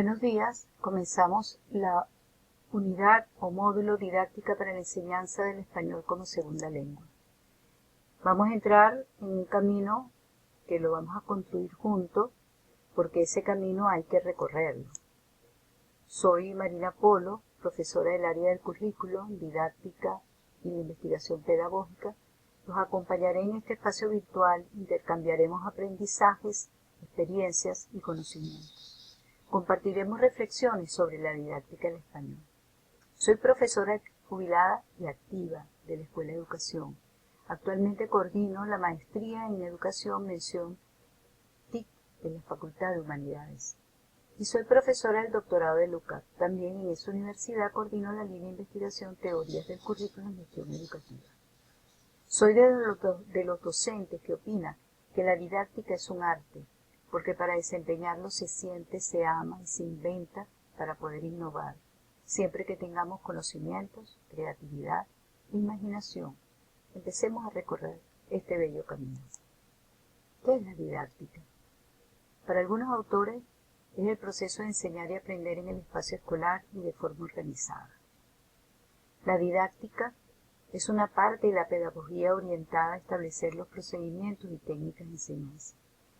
Buenos días, comenzamos la unidad o módulo didáctica para la enseñanza del español como segunda lengua. Vamos a entrar en un camino que lo vamos a construir juntos porque ese camino hay que recorrerlo. Soy Marina Polo, profesora del área del currículo, didáctica y de investigación pedagógica. Los acompañaré en este espacio virtual, intercambiaremos aprendizajes, experiencias y conocimientos. Compartiremos reflexiones sobre la didáctica del español. Soy profesora jubilada y activa de la Escuela de Educación. Actualmente coordino la maestría en Educación mención TIC de la Facultad de Humanidades. Y soy profesora del doctorado de LUCAP. También en esa universidad coordino la línea de investigación Teorías del Currículo en Gestión Educativa. Soy de los docentes que opinan que la didáctica es un arte, porque para desempeñarlo se siente, se ama y se inventa para poder innovar, siempre que tengamos conocimientos, creatividad e imaginación. Empecemos a recorrer este bello camino. ¿Qué es la didáctica? Para algunos autores es el proceso de enseñar y aprender en el espacio escolar y de forma organizada. La didáctica es una parte de la pedagogía orientada a establecer los procedimientos y técnicas de enseñanza.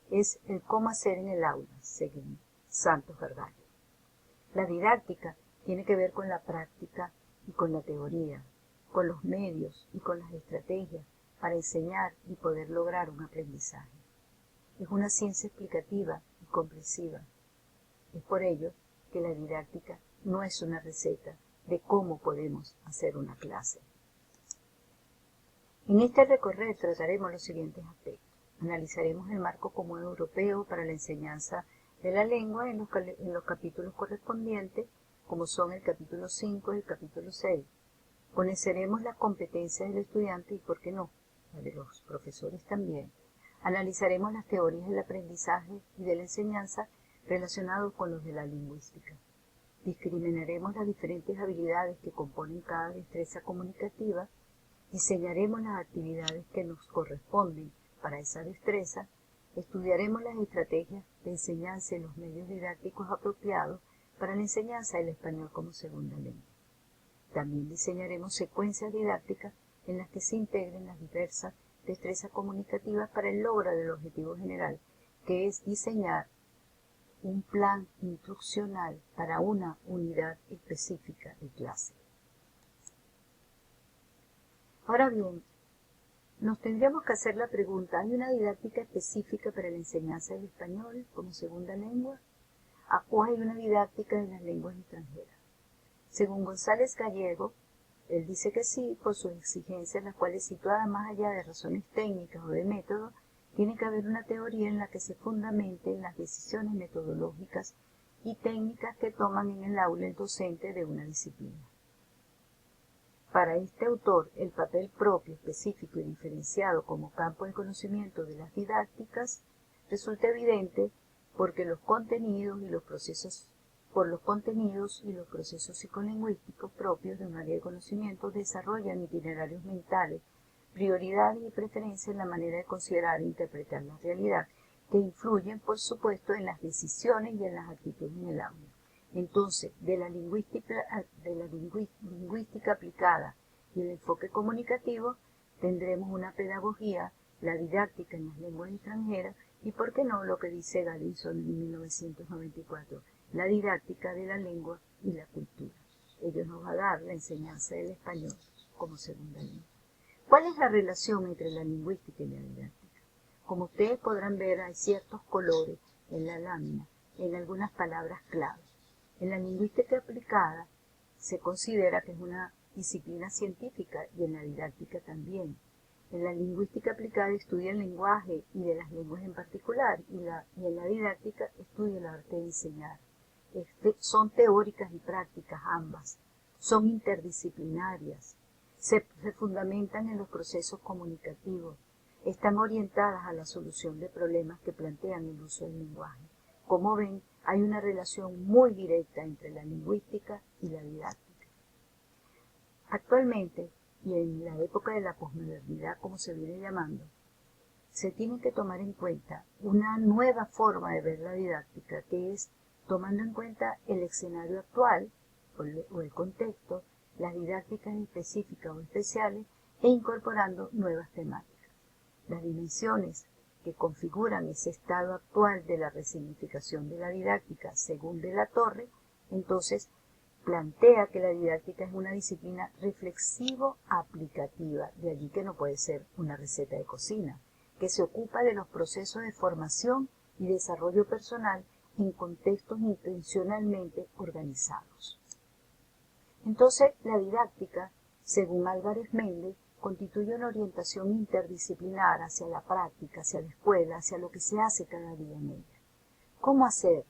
Es el cómo hacer en el aula, según Santos Gargallo. La didáctica tiene que ver con la práctica y con la teoría, con los medios y con las estrategias para enseñar y poder lograr un aprendizaje. Es una ciencia explicativa y comprensiva. Es por ello que la didáctica no es una receta de cómo podemos hacer una clase. En este recorrer trataremos los siguientes aspectos. Analizaremos el marco común europeo para la enseñanza de la lengua en los capítulos correspondientes, como son el capítulo 5 y el capítulo 6. Conoceremos las competencias del estudiante y, por qué no, las de los profesores también. Analizaremos las teorías del aprendizaje y de la enseñanza relacionados con los de la lingüística. Discriminaremos las diferentes habilidades que componen cada destreza comunicativa. Diseñaremos las actividades que nos corresponden para esa destreza, estudiaremos las estrategias de enseñanza y los medios didácticos apropiados para la enseñanza del español como segunda lengua. También diseñaremos secuencias didácticas en las que se integren las diversas destrezas comunicativas para el logro del objetivo general, que es diseñar un plan instruccional para una unidad específica de clase. Ahora bien, nos tendríamos que hacer la pregunta, ¿hay una didáctica específica para la enseñanza del español como segunda lengua? ¿O hay una didáctica de las lenguas extranjeras? Según González Gallego, él dice que sí, por sus exigencias, las cuales situadas más allá de razones técnicas o de método, tiene que haber una teoría en la que se fundamenten las decisiones metodológicas y técnicas que toman en el aula el docente de una disciplina. Para este autor, el papel propio, específico y diferenciado como campo de conocimiento de las didácticas resulta evidente porque los contenidos y los procesos psicolingüísticos propios de un área de conocimiento desarrollan itinerarios mentales, prioridades y preferencias en la manera de considerar e interpretar la realidad, que influyen, por supuesto, en las decisiones y en las actitudes en el aula. Entonces, de la lingüística aplicada y el enfoque comunicativo, tendremos una pedagogía, la didáctica en las lenguas extranjeras y, por qué no, lo que dice Gallinson en 1994, la didáctica de la lengua y la cultura. Ello nos va a dar la enseñanza del español como segunda lengua. ¿Cuál es la relación entre la lingüística y la didáctica? Como ustedes podrán ver, hay ciertos colores en la lámina, en algunas palabras clave. En la lingüística aplicada se considera que es una disciplina científica y en la didáctica también. En la lingüística aplicada estudia el lenguaje y de las lenguas en particular y en la didáctica estudia el arte de enseñar. Son teóricas y prácticas ambas, son interdisciplinarias, se fundamentan en los procesos comunicativos, están orientadas a la solución de problemas que plantean el uso del lenguaje. Como ven, hay una relación muy directa entre la lingüística y la didáctica. Actualmente, y en la época de la posmodernidad, como se viene llamando, se tiene que tomar en cuenta una nueva forma de ver la didáctica, que es tomando en cuenta el escenario actual o el contexto, las didácticas específicas o especiales e incorporando nuevas temáticas. Las dimensiones que configuran ese estado actual de la resignificación de la didáctica según de la Torre, entonces plantea que la didáctica es una disciplina reflexivo-aplicativa, de allí que no puede ser una receta de cocina, que se ocupa de los procesos de formación y desarrollo personal en contextos intencionalmente organizados. Entonces, la didáctica, según Álvarez Méndez, constituye una orientación interdisciplinar hacia la práctica, hacia la escuela, hacia lo que se hace cada día en ella. ¿Cómo hacer?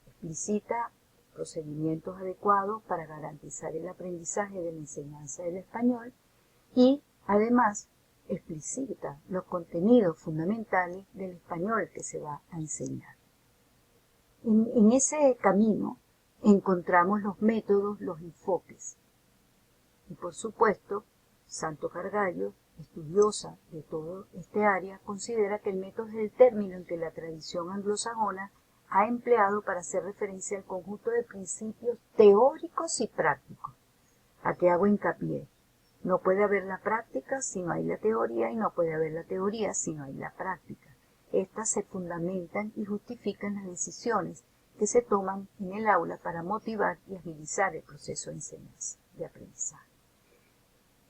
Explicita procedimientos adecuados para garantizar el aprendizaje de la enseñanza del español y, además, explicita los contenidos fundamentales del español que se va a enseñar. En ese camino encontramos los métodos, los enfoques. Y por supuesto, Santos Gargallo, estudiosa de todo este área, considera que el método es el término en que la tradición anglosajona ha empleado para hacer referencia al conjunto de principios teóricos y prácticos. ¿A qué hago hincapié? No puede haber la práctica si no hay la teoría y no puede haber la teoría si no hay la práctica. Estas se fundamentan y justifican las decisiones que se toman en el aula para motivar y agilizar el proceso de enseñanza, de aprendizaje.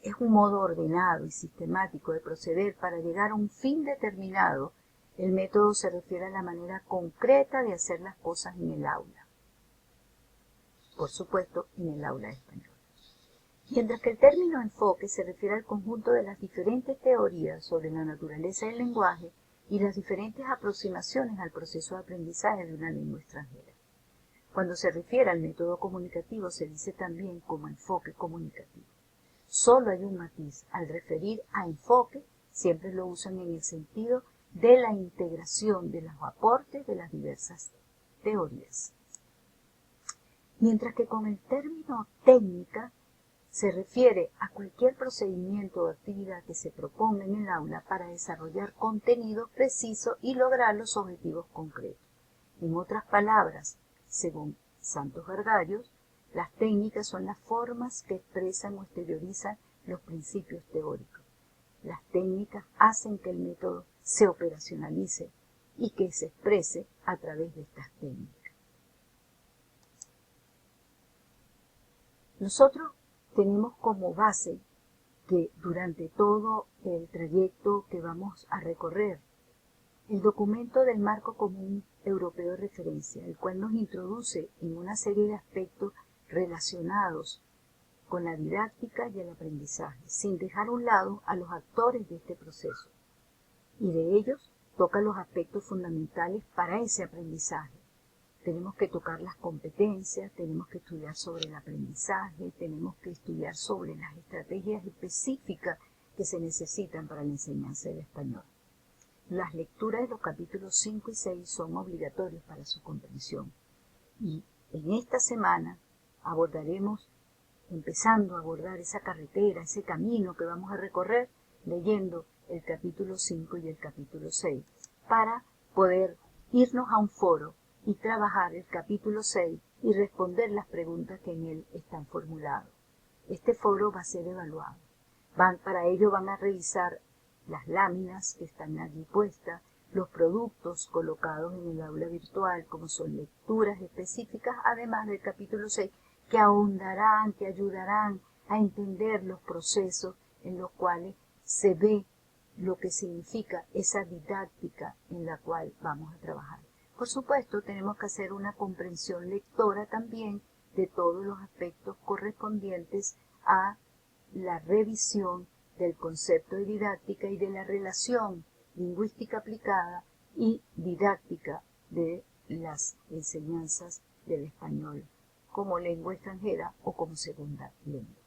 Es un modo ordenado y sistemático de proceder para llegar a un fin determinado. El método se refiere a la manera concreta de hacer las cosas en el aula. Por supuesto, en el aula de español. Mientras que el término enfoque se refiere al conjunto de las diferentes teorías sobre la naturaleza del lenguaje y las diferentes aproximaciones al proceso de aprendizaje de una lengua extranjera. Cuando se refiere al método comunicativo se dice también como enfoque comunicativo. Solo hay un matiz: al referir a enfoque, siempre lo usan en el sentido de la integración de los aportes de las diversas teorías. Mientras que con el término técnica se refiere a cualquier procedimiento o actividad que se proponga en el aula para desarrollar contenido preciso y lograr los objetivos concretos. En otras palabras, según Santos Gargallo, las técnicas son las formas que expresan o exteriorizan los principios teóricos. Las técnicas hacen que el método se operacionalice y que se exprese a través de estas técnicas. Nosotros tenemos como base que durante todo el trayecto que vamos a recorrer, el documento del Marco Común Europeo de Referencia, el cual nos introduce en una serie de aspectos relacionados con la didáctica y el aprendizaje, sin dejar a un lado a los actores de este proceso. Y de ellos toca los aspectos fundamentales para ese aprendizaje. Tenemos que tocar las competencias, tenemos que estudiar sobre el aprendizaje, tenemos que estudiar sobre las estrategias específicas que se necesitan para la enseñanza del español. Las lecturas de los capítulos 5 y 6 son obligatorios para su comprensión. Y en esta semana empezando a abordar esa carretera, ese camino que vamos a recorrer, leyendo el capítulo 5 y el capítulo 6, para poder irnos a un foro y trabajar el capítulo 6 y responder las preguntas que en él están formuladas. Este foro va a ser evaluado. Para ello van a revisar las láminas que están allí puestas, los productos colocados en el aula virtual, como son lecturas específicas, además del capítulo 6, que ahondarán, que ayudarán a entender los procesos en los cuales se ve lo que significa esa didáctica en la cual vamos a trabajar. Por supuesto, tenemos que hacer una comprensión lectora también de todos los aspectos correspondientes a la revisión del concepto de didáctica y de la relación lingüística aplicada y didáctica de las enseñanzas del español como lengua extranjera o como segunda lengua.